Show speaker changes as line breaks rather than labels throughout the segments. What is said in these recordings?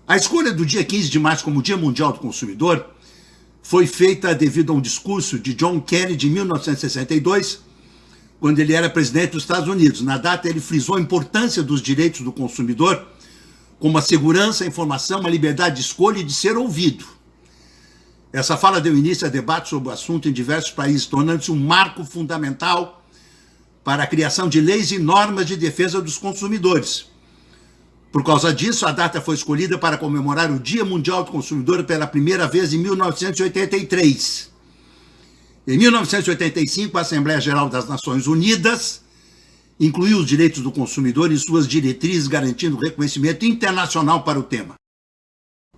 A escolha do dia 15 de março como Dia Mundial do Consumidor foi feita devido a um discurso de John Kennedy em 1962, quando ele era presidente dos Estados Unidos. Na data, ele frisou a importância dos direitos do consumidor, como a segurança, a informação, a liberdade de escolha e de ser ouvido. Essa fala deu início a debate sobre o assunto em diversos países, tornando-se um marco fundamental para a criação de leis e normas de defesa dos consumidores. Por causa disso, a data foi escolhida para comemorar o Dia Mundial do Consumidor pela primeira vez em 1983. Em 1985, a Assembleia Geral das Nações Unidas incluiu os direitos do consumidor em suas diretrizes, garantindo reconhecimento internacional para o tema.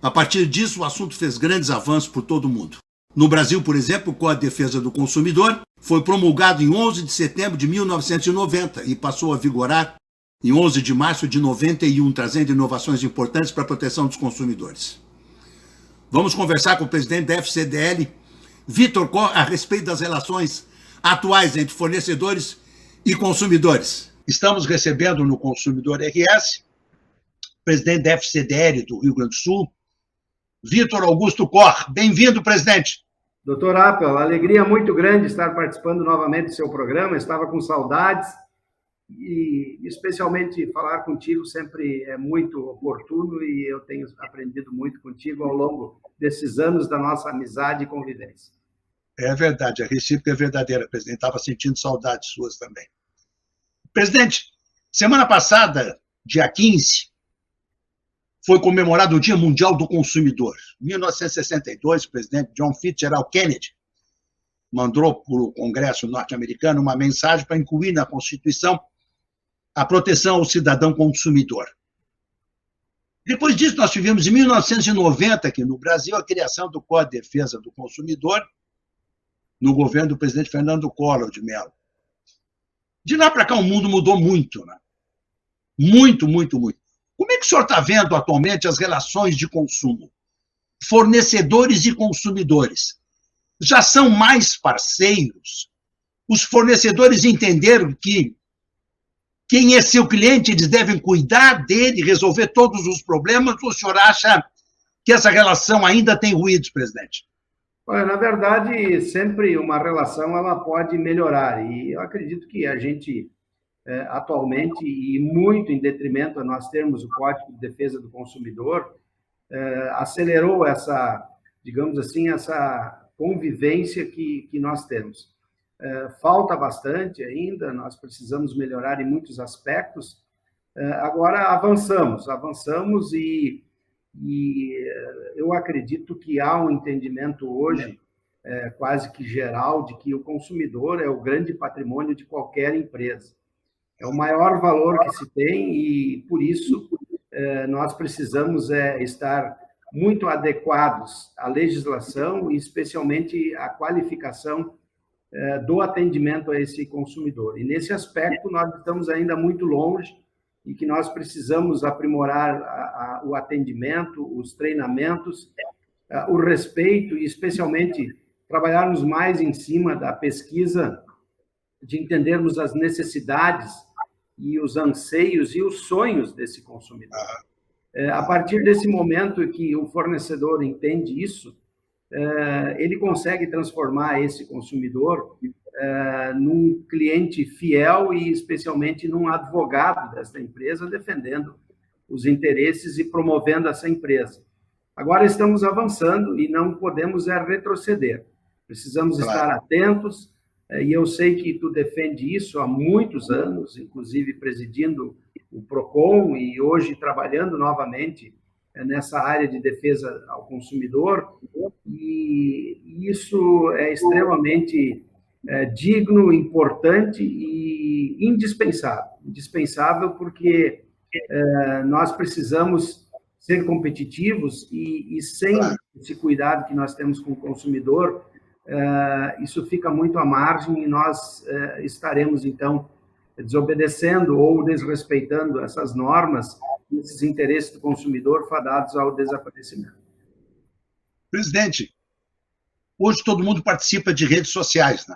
A partir disso, o assunto fez grandes avanços por todo o mundo. No Brasil, por exemplo, o Código de Defesa do Consumidor foi promulgado em 11 de setembro de 1990 e passou a vigorar em 11 de março de 91, trazendo inovações importantes para a proteção dos consumidores. Vamos conversar com o presidente da FCDL, Vitor Koch, a respeito das relações atuais entre fornecedores e consumidores. Estamos recebendo no Consumidor RS, presidente da FCDL do Rio Grande do Sul, Vitor Augusto Koch. Bem-vindo, presidente.
Doutor Appel, alegria muito grande estar participando novamente do seu programa. Estava com saudades e, especialmente, falar contigo sempre é muito oportuno e eu tenho aprendido muito contigo ao longo desses anos da nossa amizade e convivência.
É verdade, a recíproca é verdadeira, presidente. Estava sentindo saudades suas também. Presidente, semana passada, dia 15, foi comemorado o Dia Mundial do Consumidor. Em 1962, o presidente John Fitzgerald Kennedy mandou para o Congresso norte-americano uma mensagem para incluir na Constituição a proteção ao cidadão consumidor. Depois disso, nós tivemos, em 1990, aqui no Brasil, a criação do Código de Defesa do Consumidor, no governo do presidente Fernando Collor de Mello. De lá para cá, o mundo mudou muito, né? Muito, muito, muito. Como é que o senhor está vendo atualmente as relações de consumo? Fornecedores e consumidores já são mais parceiros? Os fornecedores entenderam que quem é seu cliente, eles devem cuidar dele, resolver todos os problemas, ou o senhor acha que essa relação ainda tem ruídos, presidente?
Olha, na verdade, sempre uma relação ela pode melhorar, e eu acredito que a gente, atualmente, e muito em detrimento a nós termos o Código de Defesa do Consumidor, acelerou essa, digamos assim, essa convivência que nós temos. Falta bastante ainda, nós precisamos melhorar em muitos aspectos. Agora avançamos e eu acredito que há um entendimento hoje quase que geral de que o consumidor é o grande patrimônio de qualquer empresa. É o maior valor que se tem e, por isso, nós precisamos estar muito adequados à legislação e, especialmente, à qualificação do atendimento a esse consumidor. E, nesse aspecto, nós estamos ainda muito longe e que nós precisamos aprimorar o atendimento, os treinamentos, o respeito e, especialmente, trabalharmos mais em cima da pesquisa, de entendermos as necessidades e os anseios e os sonhos desse consumidor. A partir desse momento que o fornecedor entende isso, ele consegue transformar esse consumidor num cliente fiel e, especialmente, num advogado dessa empresa, defendendo os interesses e promovendo essa empresa. Agora estamos avançando e não podemos retroceder. Precisamos estar atentos, e eu sei que tu defende isso há muitos anos, inclusive presidindo o PROCON e hoje trabalhando novamente nessa área de defesa ao consumidor, e isso é extremamente digno, importante e indispensável. Indispensável porque nós precisamos ser competitivos e sem esse cuidado que nós temos com o consumidor, isso fica muito à margem e nós estaremos, então, desobedecendo ou desrespeitando essas normas, esses interesses do consumidor fadados ao desaparecimento.
Presidente, hoje todo mundo participa de redes sociais, né?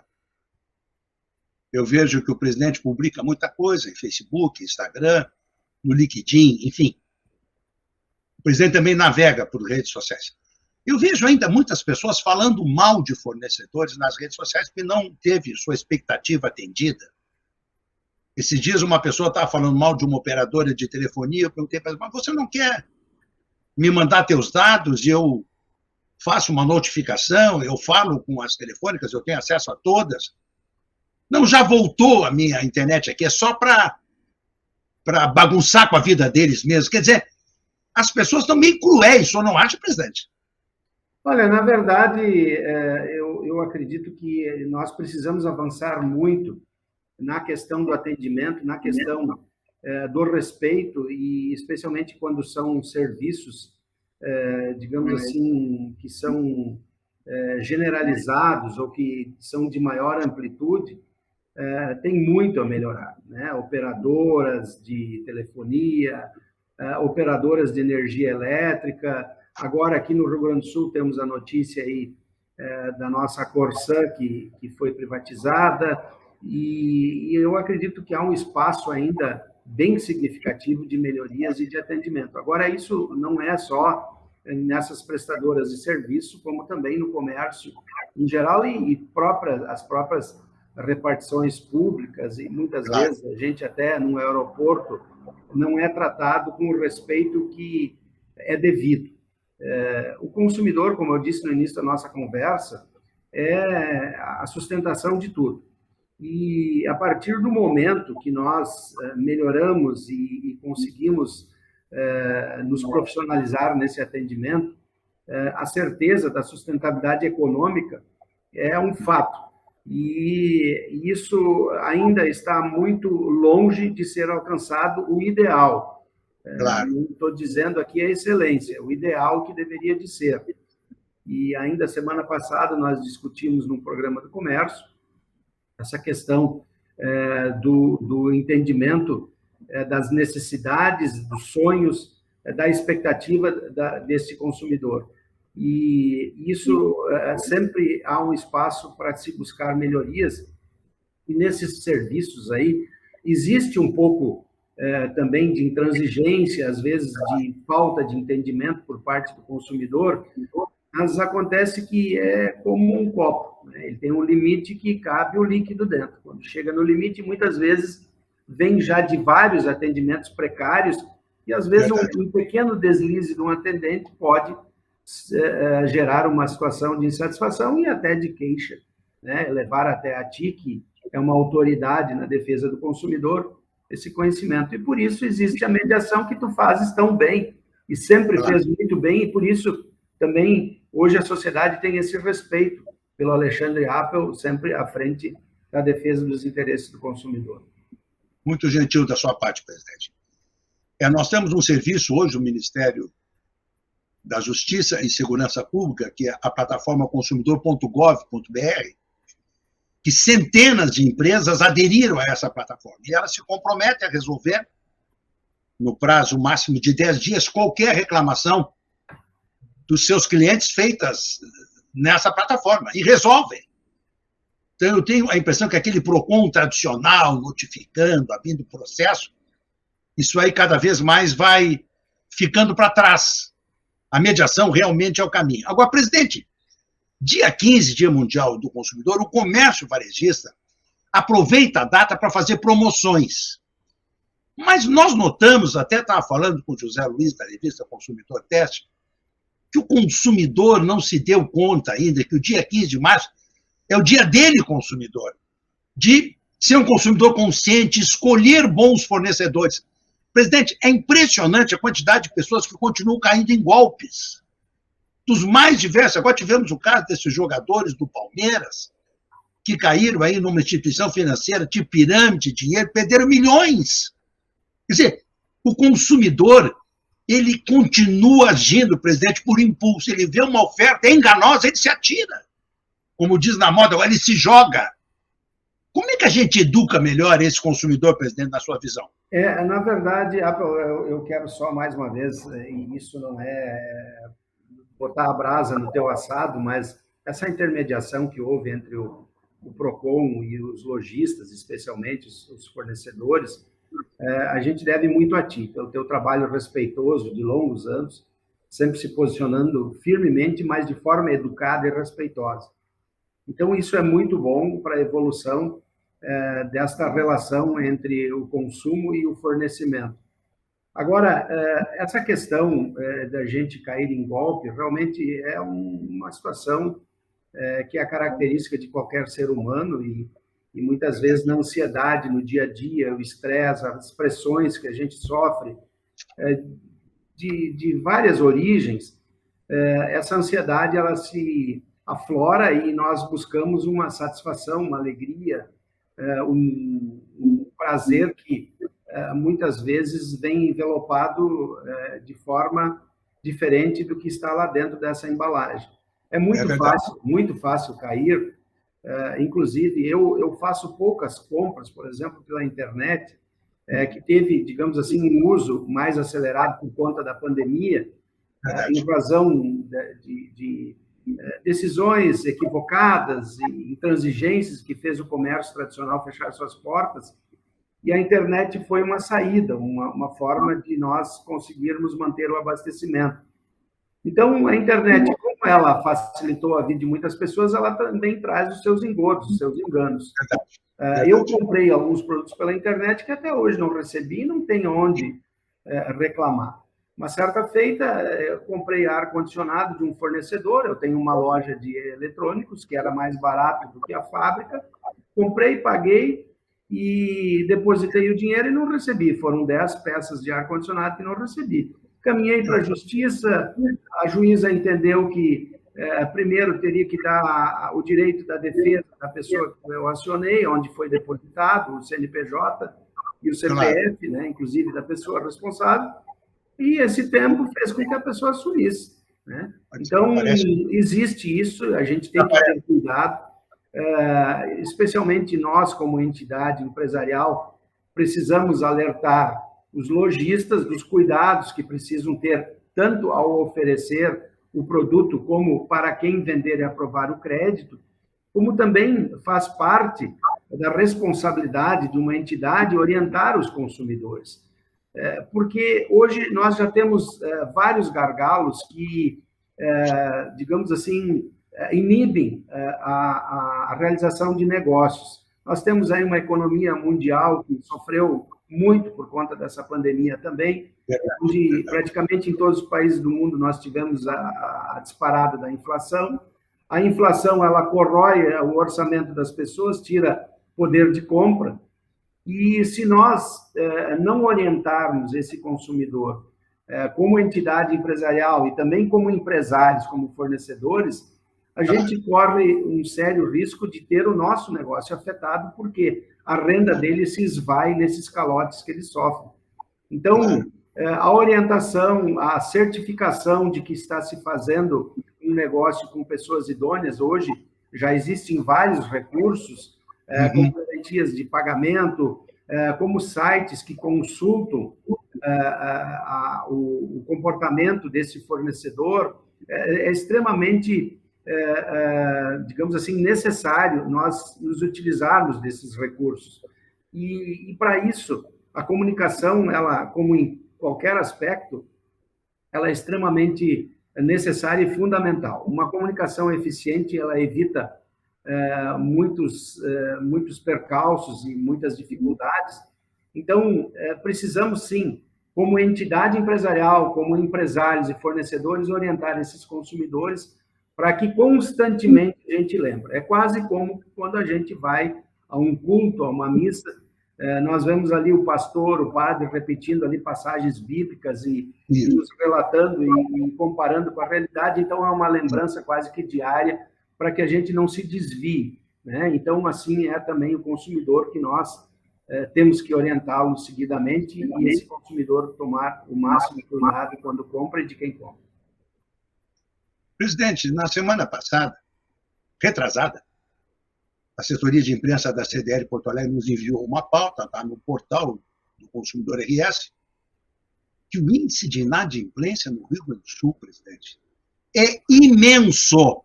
Eu vejo que o presidente publica muita coisa em Facebook, Instagram, no LinkedIn, enfim. O presidente também navega por redes sociais. Eu vejo ainda muitas pessoas falando mal de fornecedores nas redes sociais porque não teve sua expectativa atendida. Esses dias uma pessoa estava falando mal de uma operadora de telefonia, eu perguntei para ela, mas você não quer me mandar teus dados e eu faço uma notificação, eu falo com as telefônicas, eu tenho acesso a todas? Não, já voltou a minha internet aqui, é só para bagunçar com a vida deles mesmos. Quer dizer, as pessoas estão meio cruéis, só não acha, presidente?
Olha, na verdade, eu acredito que nós precisamos avançar muito na questão do atendimento, na questão do respeito, e especialmente quando são serviços, digamos assim, que são generalizados ou que são de maior amplitude, tem muito a melhorar, né? Operadoras de telefonia, operadoras de energia elétrica. Agora, aqui no Rio Grande do Sul, temos a notícia aí da nossa Corsã, que foi privatizada, e eu acredito que há um espaço ainda bem significativo de melhorias e de atendimento. Agora, isso não é só nessas prestadoras de serviço, como também no comércio em geral e as próprias repartições públicas, e muitas vezes a gente até no aeroporto não é tratado com o respeito que é devido. O consumidor, como eu disse no início da nossa conversa, é a sustentação de tudo. E a partir do momento que nós melhoramos e conseguimos nos profissionalizar nesse atendimento, a certeza da sustentabilidade econômica é um fato. E isso ainda está muito longe de ser alcançado o ideal. Claro. Não estou dizendo aqui a excelência, o ideal que deveria de ser. E ainda semana passada nós discutimos num programa do comércio essa questão do entendimento das necessidades, dos sonhos, da expectativa desse consumidor. E isso sempre há um espaço para se buscar melhorias, e nesses serviços aí existe um pouco também de intransigência, às vezes de falta de entendimento por parte do consumidor, mas acontece que é como um copo, né? Ele tem um limite que cabe o líquido dentro. Quando chega no limite, muitas vezes vem já de vários atendimentos precários, e às vezes um pequeno deslize de um atendente pode gerar uma situação de insatisfação e até de queixa, né? Levar até a ti, que é uma autoridade na defesa do consumidor, esse conhecimento. E por isso existe a mediação que tu fazes tão bem, e sempre fez muito bem, e por isso também hoje a sociedade tem esse respeito pelo Alexandre Appel, sempre à frente da defesa dos interesses do consumidor. Muito gentil da sua parte, presidente. Nós temos um serviço hoje, o Ministério da Justiça e Segurança Pública, que é a plataforma consumidor.gov.br, que centenas de empresas aderiram a essa plataforma, e ela se compromete a resolver, no prazo máximo de 10 dias, qualquer reclamação dos seus clientes feitas nessa plataforma, e resolvem. Então, eu tenho a impressão que aquele PROCON tradicional, notificando, abrindo processo, isso aí cada vez mais vai ficando para trás. A mediação realmente é o caminho. Agora, presidente, dia 15, Dia Mundial do Consumidor, o comércio varejista aproveita a data para fazer promoções. Mas nós notamos, até estava falando com o José Luiz, da revista Consumidor Teste, que o consumidor não se deu conta ainda que o dia 15 de março é o dia dele, consumidor, de ser um consumidor consciente, escolher bons fornecedores. Presidente, é impressionante a quantidade de pessoas que continuam caindo em golpes, dos mais diversos. Agora tivemos o caso desses jogadores do Palmeiras, que caíram aí numa instituição financeira de pirâmide de dinheiro, perderam milhões. Quer dizer, o consumidor, ele continua agindo, presidente, por impulso. Ele vê uma oferta enganosa, ele se atira. Como diz na moda, ele se joga. Como é que a gente educa melhor esse consumidor, presidente, na sua visão? Na verdade, eu quero só mais uma vez, e isso não é botar a brasa no teu assado, mas essa intermediação que houve entre o PROCON e os lojistas, especialmente os fornecedores, a gente deve muito a ti, pelo teu trabalho respeitoso de longos anos, sempre se posicionando firmemente, mas de forma educada e respeitosa. Então, isso é muito bom para a evolução desta relação entre o consumo e o fornecimento. Agora, essa questão da gente cair em golpe realmente é uma situação que é a característica de qualquer ser humano e muitas vezes na ansiedade no dia a dia, o estresse, as pressões que a gente sofre de várias origens, essa ansiedade ela se aflora e nós buscamos uma satisfação, uma alegria, um prazer que muitas vezes vem envelopado de forma diferente do que está lá dentro dessa embalagem. É muito fácil cair. Inclusive, eu faço poucas compras, por exemplo, pela internet, que teve, digamos assim, um uso mais acelerado por conta da pandemia, em razão de decisões equivocadas e intransigências que fez o comércio tradicional fechar suas portas, e a internet foi uma saída, uma forma de nós conseguirmos manter o abastecimento. Então, a internet, como ela facilitou a vida de muitas pessoas, ela também traz os seus engodos, os seus enganos. Eu comprei alguns produtos pela internet que até hoje não recebi e não tenho onde reclamar. Uma certa feita, eu comprei ar-condicionado de um fornecedor, eu tenho uma loja de eletrônicos, que era mais barato do que a fábrica, comprei, paguei e depositei o dinheiro e não recebi. Foram 10 peças de ar-condicionado que não recebi. Caminhei para a justiça, a juíza entendeu que primeiro teria que dar o direito da defesa da pessoa que eu acionei, onde foi depositado o CNPJ e o CPF, né, inclusive da pessoa responsável, e esse tempo fez com que a pessoa assumisse. Né? Então, existe isso, a gente tem que ter cuidado, especialmente nós, como entidade empresarial, precisamos alertar os lojistas dos cuidados que precisam ter, tanto ao oferecer o produto, como para quem vender e aprovar o crédito, como também faz parte da responsabilidade de uma entidade orientar os consumidores. Porque hoje nós já temos vários gargalos que, digamos assim, inibem a realização de negócios. Nós temos aí uma economia mundial que sofreu muito por conta dessa pandemia também, onde praticamente em todos os países do mundo nós tivemos a disparada da inflação. A inflação, ela corrói o orçamento das pessoas, tira poder de compra, e se nós não orientarmos esse consumidor como entidade empresarial e também como empresários, como fornecedores, a gente corre um sério risco de ter o nosso negócio afetado, porque a renda dele se esvai nesses calotes que ele sofre. Então, a orientação, a certificação de que está se fazendo um negócio com pessoas idôneas, hoje já existem vários recursos, como garantias de pagamento, como sites que consultam o comportamento desse fornecedor, é extremamente, digamos assim, necessário nós nos utilizarmos desses recursos. E para isso, a comunicação, ela, como em qualquer aspecto, ela é extremamente necessária e fundamental. Uma comunicação eficiente, ela evita muitos percalços e muitas dificuldades. Então, precisamos, sim, como entidade empresarial, como empresários e fornecedores, orientar esses consumidores para que constantemente a gente lembre. É quase como quando a gente vai a um culto, a uma missa, nós vemos ali o pastor, o padre, repetindo ali passagens bíblicas e nos relatando e comparando com a realidade. Então, é uma lembrança quase que diária para que a gente não se desvie. Né? Então, assim, é também o consumidor que nós temos que orientá-lo seguidamente e esse consumidor tomar o máximo cuidado quando compra e de quem compra.
Presidente, na semana passada, retrasada, a assessoria de imprensa da CDL Porto Alegre nos enviou uma pauta, está no portal do Consumidor RS, que o índice de inadimplência no Rio Grande do Sul, presidente, é imenso.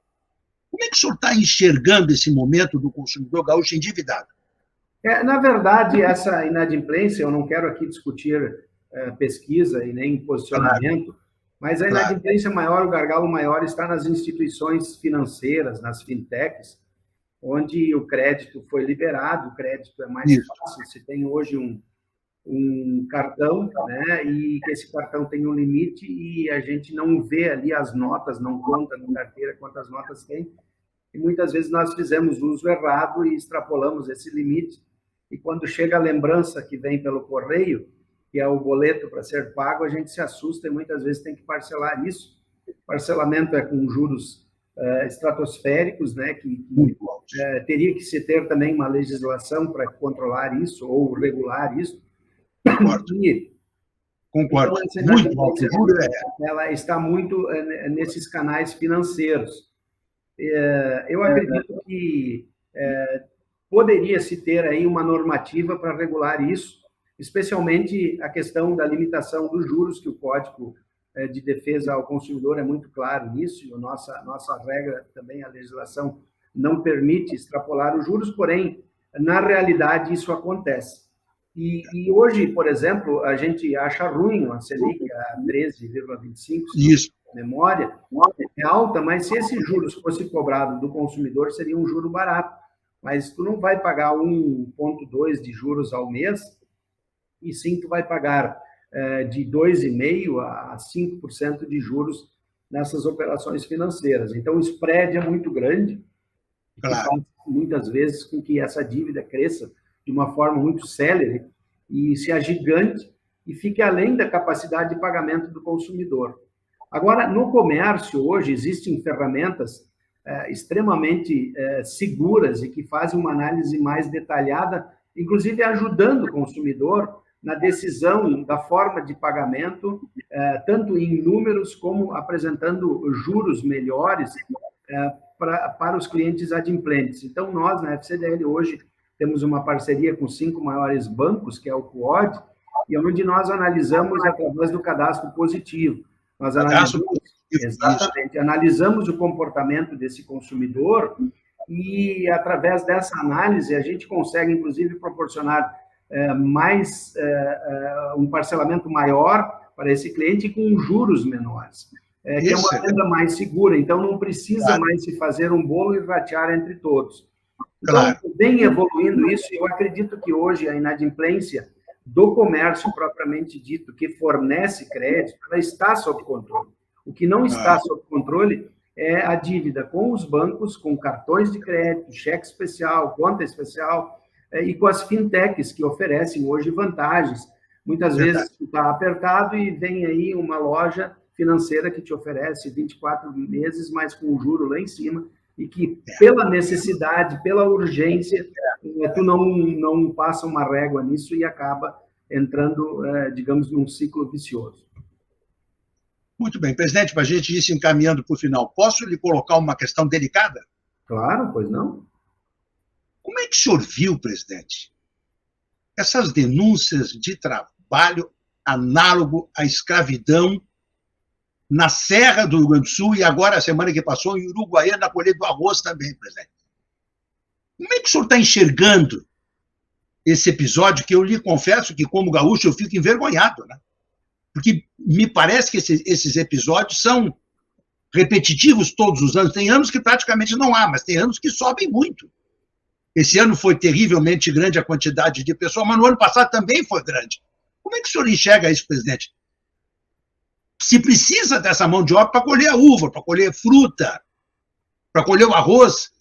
Como é que o senhor está enxergando esse momento do consumidor gaúcho endividado?
Na verdade, essa inadimplência, eu não quero aqui discutir pesquisa e nem posicionamento, Mas a inadimplência maior, o gargalo maior está nas instituições financeiras, nas fintechs, onde o crédito foi liberado, o crédito é mais fácil, você tem hoje um cartão, né, e que esse cartão tem um limite e a gente não vê ali as notas, não conta na carteira quantas notas tem, e muitas vezes nós fizemos uso errado e extrapolamos esse limite, e quando chega a lembrança que vem pelo correio, que é o boleto para ser pago, a gente se assusta e muitas vezes tem que parcelar isso. Parcelamento é com juros estratosféricos, né, que teria que se ter também uma legislação para controlar isso ou regular isso.
Concordo.
Então,
Muito alto.
Ela está muito nesses canais financeiros. Eu acredito que poderia se ter aí uma normativa para regular isso, especialmente a questão da limitação dos juros, que o Código de Defesa ao Consumidor é muito claro nisso, e a nossa regra também, a legislação, não permite extrapolar os juros, porém, na realidade, isso acontece. E hoje, por exemplo, a gente acha ruim a Selic a 13,25%,
isso.
Memória, é alta, mas se esses juros fosse cobrado do consumidor, seria um juro barato. Mas tu não vai pagar 1,2% de juros ao mês, e sim tu vai pagar de 2,5% a 5% de juros nessas operações financeiras. Então, o spread é muito grande, claro, e faz muitas vezes com que essa dívida cresça de uma forma muito célere e se agigante e fique além da capacidade de pagamento do consumidor. Agora, no comércio, hoje, existem ferramentas extremamente seguras e que fazem uma análise mais detalhada, inclusive ajudando o consumidor na decisão da forma de pagamento, tanto em números como apresentando juros melhores para os clientes adimplentes. Então, nós, na FCDL, hoje, temos uma parceria com 5 maiores bancos, que é o CUOD, e onde nós analisamos através do cadastro positivo. Nós analisamos o comportamento desse consumidor e, através dessa análise, a gente consegue, inclusive, proporcionar um parcelamento maior para esse cliente com juros menores, que é uma renda mais segura. Então, não precisa mais se fazer um bolo e ratear entre todos. Então, vem evoluindo isso, e eu acredito que hoje a inadimplência do comércio propriamente dito, que fornece crédito, ela está sob controle. O que não está sob controle é a dívida com os bancos, com cartões de crédito, cheque especial, conta especial, e com as fintechs, que oferecem hoje vantagens. Muitas vezes está apertado e vem aí uma loja financeira que te oferece 24 meses, mas com juro lá em cima, e que, pela necessidade, pela urgência, tu não passa uma régua nisso e acaba entrando, digamos, num ciclo vicioso.
Muito bem. Presidente, para a gente ir se encaminhando para o final, posso lhe colocar uma questão delicada?
Claro, pois não.
Como é que o senhor viu, presidente, essas denúncias de trabalho análogo à escravidão na Serra do Rio Grande do Sul e agora, a semana que passou, em Uruguaiana, na colheita do arroz também, presidente? Como é que o senhor está enxergando esse episódio, que eu lhe confesso que, como gaúcho, eu fico envergonhado, né? Porque me parece que esses episódios são repetitivos todos os anos. Tem anos que praticamente não há, mas tem anos que sobem muito. Esse ano foi terrivelmente grande a quantidade de pessoas, mas no ano passado também foi grande. Como é que o senhor enxerga isso, presidente? Se precisa dessa mão de obra para colher a uva, para colher fruta, para colher o arroz,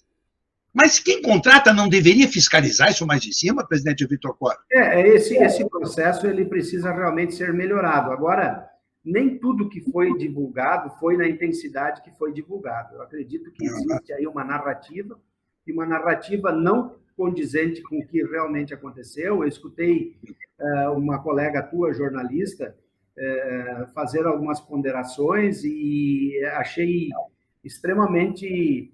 mas quem contrata não deveria fiscalizar isso mais de cima, presidente Vitor Cora?
Esse processo ele precisa realmente ser melhorado. Agora, nem tudo que foi divulgado foi na intensidade que foi divulgado. Eu acredito que existe aí uma narrativa, e uma narrativa não condizente com o que realmente aconteceu. Eu escutei uma colega tua, jornalista, fazer algumas ponderações e achei extremamente,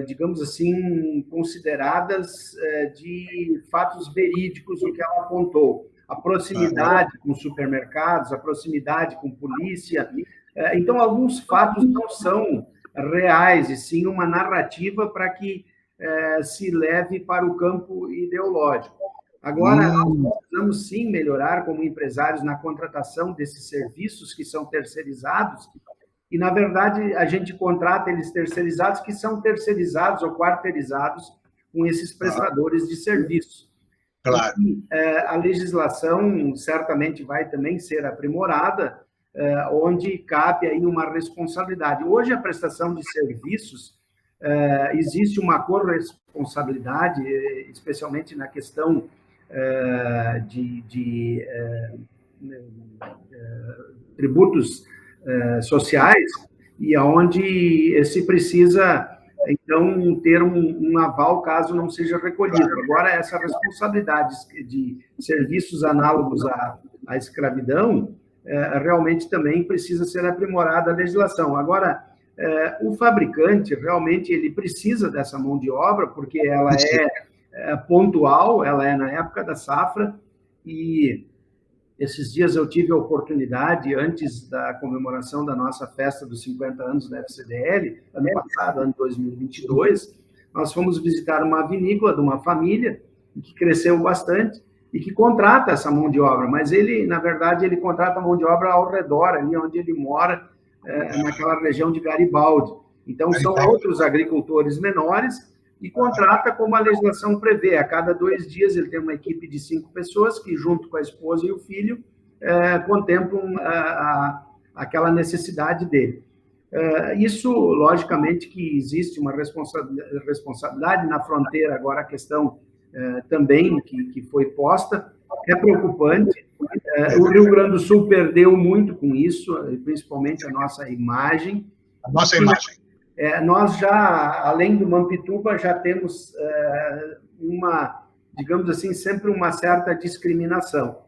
digamos assim, consideradas de fatos verídicos o que ela apontou. A proximidade com supermercados, a proximidade com polícia. Então, alguns fatos não são reais, e sim uma narrativa para que se leve para o campo ideológico. Agora, nós precisamos sim melhorar como empresários na contratação desses serviços que são terceirizados, e, na verdade, a gente contrata eles terceirizados que são terceirizados ou quarteirizados com esses prestadores de serviços.
Claro.
E, a legislação certamente vai também ser aprimorada, onde cabe aí uma responsabilidade. Hoje, a prestação de serviços, existe uma corresponsabilidade, especialmente na questão de tributos sociais, e onde se precisa, então, ter um aval caso não seja recolhido. Agora, essa responsabilidade de serviços análogos à escravidão, realmente também precisa ser aprimorada a legislação. Agora, o fabricante, realmente, ele precisa dessa mão de obra, porque ela é pontual, ela é na época da safra, e esses dias eu tive a oportunidade, antes da comemoração da nossa festa dos 50 anos da FCDL, ano passado, ano 2022, nós fomos visitar uma vinícola de uma família que cresceu bastante e que contrata essa mão de obra, mas ele, na verdade, ele contrata a mão de obra ao redor, ali onde ele mora, naquela região de Garibaldi. Então, são outros agricultores menores, e contrata como a legislação prevê. A cada 2 dias ele tem uma equipe de 5 pessoas que, junto com a esposa e o filho, contemplam aquela necessidade dele. Isso, logicamente, que existe uma responsabilidade na fronteira. Agora, a questão também que foi posta é preocupante. O Rio Grande do Sul perdeu muito com isso, principalmente a nossa imagem.
A nossa imagem.
Nós já, além do Mampituba, já temos digamos assim, sempre uma certa discriminação.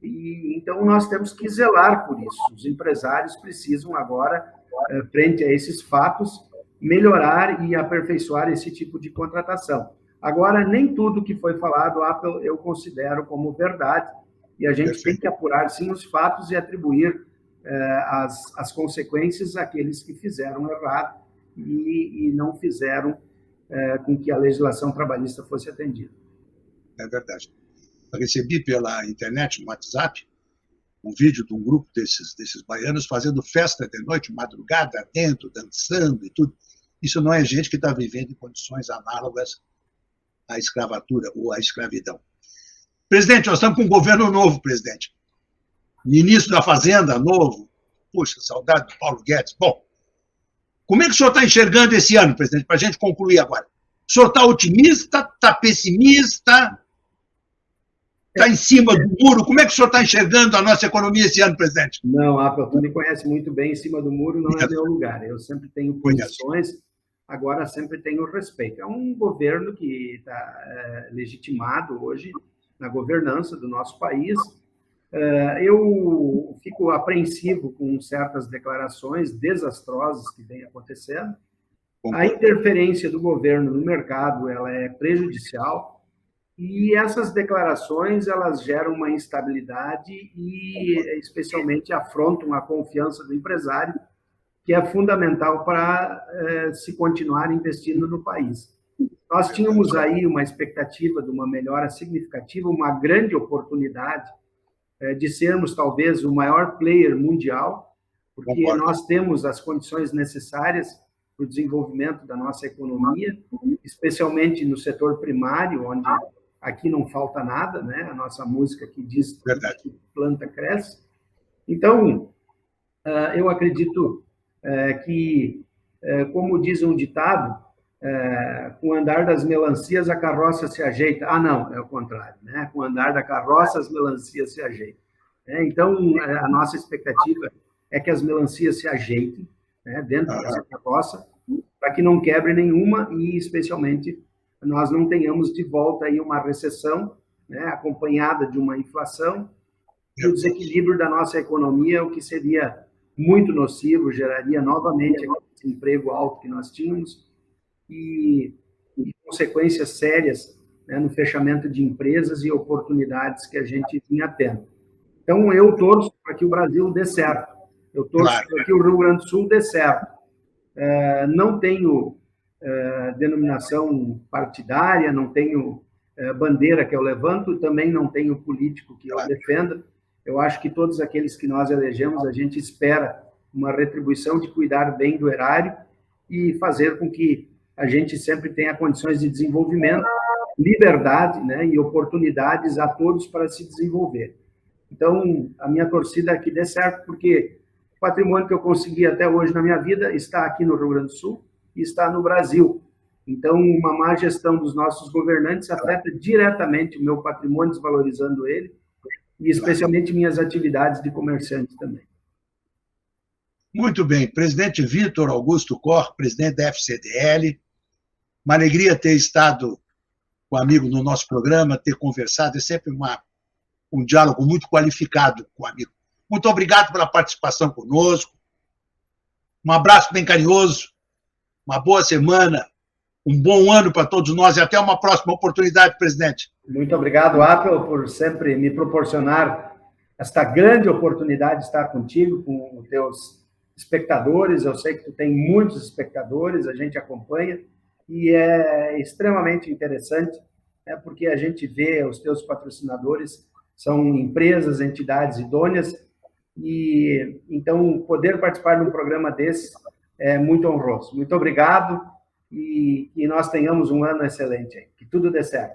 E, então, nós temos que zelar por isso. Os empresários precisam agora, frente a esses fatos, melhorar e aperfeiçoar esse tipo de contratação. Agora, nem tudo que foi falado eu considero como verdade, e a gente tem que apurar, sim, os fatos e atribuir as consequências àqueles que fizeram errado e não fizeram com que a legislação trabalhista fosse atendida.
É verdade. Eu recebi pela internet, no WhatsApp, um vídeo de um grupo desses baianos fazendo festa de noite, madrugada dentro, dançando e tudo. Isso não é gente que está vivendo em condições análogas à escravatura ou à escravidão. Presidente, nós estamos com um governo novo, presidente. Ministro da Fazenda novo. Puxa, saudade do Paulo Guedes. Bom, como é que o senhor está enxergando esse ano, presidente, para a gente concluir agora? O senhor está otimista? Está pessimista? Está em cima do muro? Como é que o senhor está enxergando a nossa economia esse ano, presidente?
Não, tu me conhece muito bem, em cima do muro não é meu lugar. Eu sempre tenho posições, agora sempre tenho respeito. É um governo que está legitimado hoje na governança do nosso país. Eu fico apreensivo com certas declarações desastrosas que vêm acontecendo. A interferência do governo no mercado, ela é prejudicial, e essas declarações, elas geram uma instabilidade e, especialmente, afrontam a confiança do empresário, que é fundamental para se continuar investindo no país. Nós tínhamos aí uma expectativa de uma melhora significativa, uma grande oportunidade de sermos, talvez, o maior player mundial, porque nós temos as condições necessárias para o desenvolvimento da nossa economia, especialmente no setor primário, onde aqui não falta nada, né? A nossa música que diz que planta cresce. Então, eu acredito que, como diz um ditado, com o andar das melancias, a carroça se ajeita. Não, é o contrário, né? Com o andar da carroça, as melancias se ajeitam. Então, a nossa expectativa é que as melancias se ajeitem, né, dentro dessa carroça, para que não quebre nenhuma e, especialmente, nós não tenhamos de volta aí uma recessão, né, acompanhada de uma inflação e o desequilíbrio da nossa economia, o que seria muito nocivo, geraria novamente esse emprego alto que nós tínhamos e consequências sérias, né, no fechamento de empresas e oportunidades que a gente vinha tendo. Então, eu torço para que o Brasil dê certo. Eu torço para que o Rio Grande do Sul dê certo. Não tenho denominação partidária, não tenho bandeira que eu levanto, também não tenho político que eu defenda. Eu acho que todos aqueles que nós elegemos, a gente espera uma retribuição de cuidar bem do erário e fazer com que a gente sempre tenha condições de desenvolvimento, liberdade, né, e oportunidades a todos para se desenvolver. Então, a minha torcida é que dê certo, porque o patrimônio que eu consegui até hoje na minha vida está aqui no Rio Grande do Sul e está no Brasil. Então, uma má gestão dos nossos governantes afeta diretamente o meu patrimônio, desvalorizando ele, e especialmente minhas atividades de comerciante também.
Muito bem. Presidente Vitor Augusto Cor, presidente da FCDL. Uma alegria ter estado com o amigo no nosso programa, ter conversado. É sempre um diálogo muito qualificado com o amigo. Muito obrigado pela participação conosco. Um abraço bem carinhoso. Uma boa semana. Um bom ano para todos nós e até uma próxima oportunidade, presidente.
Muito obrigado, Apple, por sempre me proporcionar esta grande oportunidade de estar contigo, com os teus espectadores. Eu sei que tu tem muitos espectadores, a gente acompanha, e é extremamente interessante, né, porque a gente vê os teus patrocinadores, são empresas, entidades idôneas, e então poder participar de um programa desse é muito honroso. Muito obrigado, e que nós tenhamos um ano excelente aí. Que tudo dê certo.